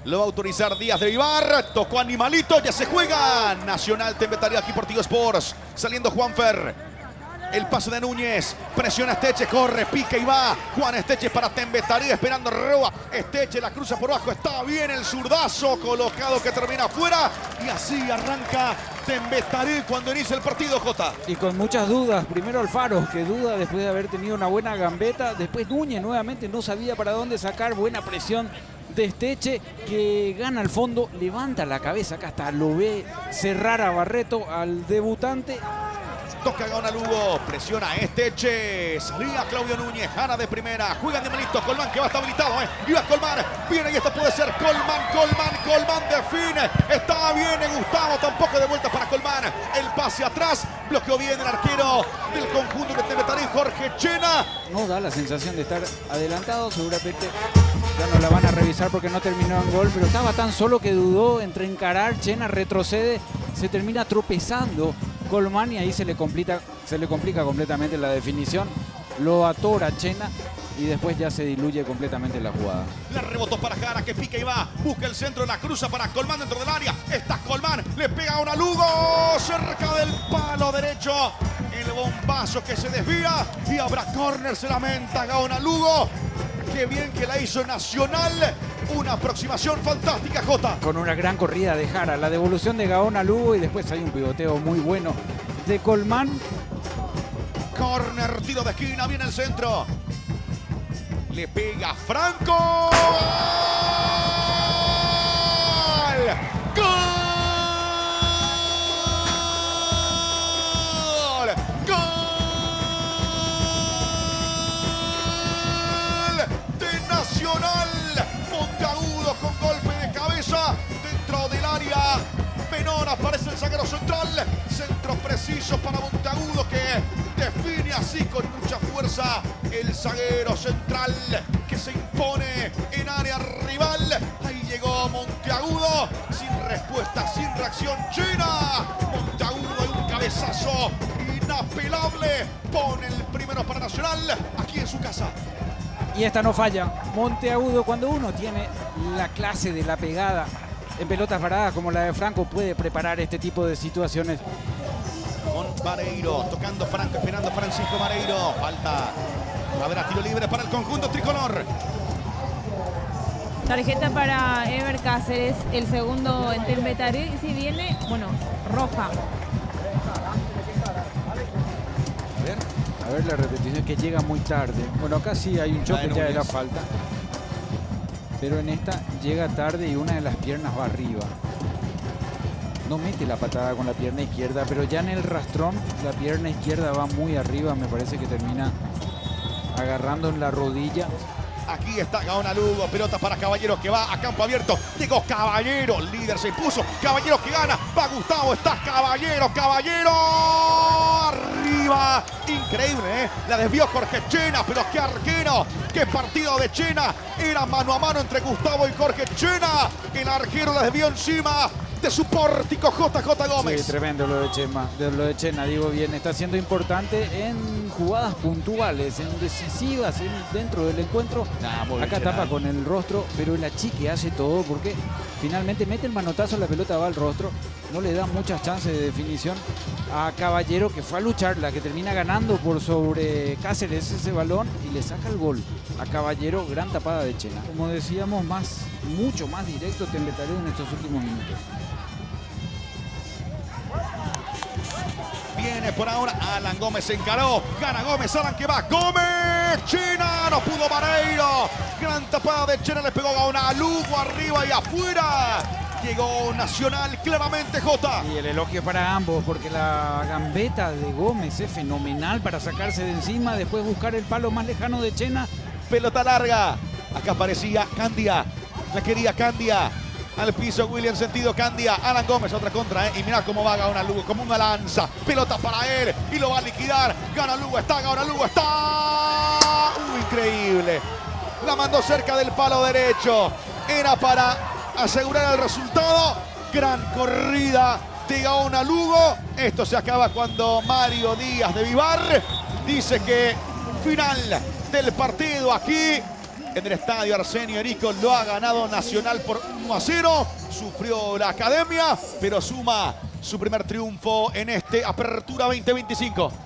Lo va a autorizar Díaz de Vivar. Tocó Animalito, ya se juega. Nacional Tembetarí aquí por Tigo Sports. Saliendo Juanfer. El pase de Núñez, presiona Esteche, corre, pica y va. Juan Esteche para Tembetarí, esperando Roa. Esteche la cruza por abajo, está bien el zurdazo colocado que termina afuera. Y así arranca Tembetarí cuando inicia el partido, Jota. Y con muchas dudas. Primero Alfaro, que duda después de haber tenido una buena gambeta. Después Núñez nuevamente no sabía para dónde sacar. Buena presión de Esteche, que gana al fondo, levanta la cabeza. Acá está, lo ve cerrar a Barreto, al debutante. Toca Gaona Lugo, presiona Esteche, salía Claudio Núñez, gana de primera, juega Animalito, Colmán que va a estar habilitado, iba Colmán, viene y esta puede ser Colmán define, está bien Gustavo, tampoco de vuelta para Colmán, el pase atrás, bloqueó bien el arquero del conjunto de Tembetarí, Jorge Chena. No da la sensación de estar adelantado, seguramente ya no la van a revisar porque no terminó en gol, pero estaba tan solo que dudó entre encarar, Chena retrocede, se termina tropezando Colmán y ahí se le complica completamente la definición. Lo atora Chena y después ya se diluye completamente la jugada. La rebotó para Jara, que pica y va. Busca el centro de la cruza para Colmán dentro del área. Está Colmán, le pega a una Lugo. Cerca del palo derecho. El bombazo que se desvía. Y habrá córner, se lamenta Gaona Lugo. Qué bien que la hizo Nacional. Una aproximación fantástica, Jota. Con una gran corrida de Jara. La devolución de Gaona Lugo y después hay un pivoteo muy bueno de Colmán. Córner, tiro de esquina, viene el centro. Le pega Franco. ¡Gol! ¡Gol! ¡Gol! De Nacional. Monteagudo con golpe de cabeza dentro del área. Menor aparece el zaguero central. Centro preciso para Monteagudo que define así con mucha fuerza el zaguero central que se impone en área rival. Ahí llegó Monteagudo sin respuesta, sin reacción. Chena. Monteagudo en un cabezazo inapelable. Pone el primero para Nacional aquí en su casa. Y esta no falla. Monteagudo, cuando uno tiene la clase de la pegada en pelotas paradas como la de Franco, puede preparar este tipo de situaciones. Con Vareiro, tocando Franco, esperando Francisco Vareiro. Falta. Habrá tiro libre para el conjunto tricolor. Tarjeta para Ever Cáceres, el segundo en Tembetarí. Y si viene, bueno, roja. A ver la repetición, que llega muy tarde. Bueno, acá sí hay un choque, ya era falta. Pero en esta llega tarde y una de las piernas va arriba. No mete la patada con la pierna izquierda, pero ya en el rastrón la pierna izquierda va muy arriba. Me parece que termina agarrando en la rodilla. Aquí está Gaona Lugo, pelota para Caballeros que va a campo abierto. Llegó Caballero, líder se impuso. Caballeros que gana, va Gustavo, está Caballero, arriba. Increíble, ¿eh? La desvió Jorge Chena, pero qué arquero, qué partido de Chena. Era mano a mano entre Gustavo y Jorge Chena. El arquero la desvió encima de su pórtico, JJ Gómez. Sí, tremendo lo de Chena, digo bien, está siendo importante en jugadas puntuales, en decisivas, dentro del encuentro. Acá tapa con el rostro, pero el achique hace todo porque finalmente mete el manotazo, la pelota va al rostro, no le da muchas chances de definición a Caballero, que fue a luchar, la que termina ganando por sobre Cáceres ese balón y le saca el gol a Caballero. Gran tapada de Chena. Como decíamos, mucho más directo Tembetarí en estos últimos minutos. Viene por ahora Alan Gómez, se encaró. Gana Gómez, Alan que va. Gómez, Chena, no pudo Vareiro. Gran tapada de Chena, le pegó Gaona Lugo arriba y afuera. Llegó Nacional claramente, Jota. Y el elogio para ambos, porque la gambeta de Gómez es fenomenal para sacarse de encima, después buscar el palo más lejano de Chena. Pelota larga. Acá aparecía Candia. La quería Candia. Al piso William sentido Candia. Alan Gómez, otra contra, y mirá cómo va Gaona Lugo, como una lanza. Pelota para él y lo va a liquidar. Gaona Lugo está. Increíble. La mandó cerca del palo derecho. Era para asegurar el resultado. Gran corrida de Gaona Lugo. Esto se acaba cuando Mario Díaz de Vivar dice que final del partido aquí en el estadio Arsenio Erico. Lo ha ganado Nacional por 1-0. Sufrió la Academia, pero suma su primer triunfo en este Apertura 2025.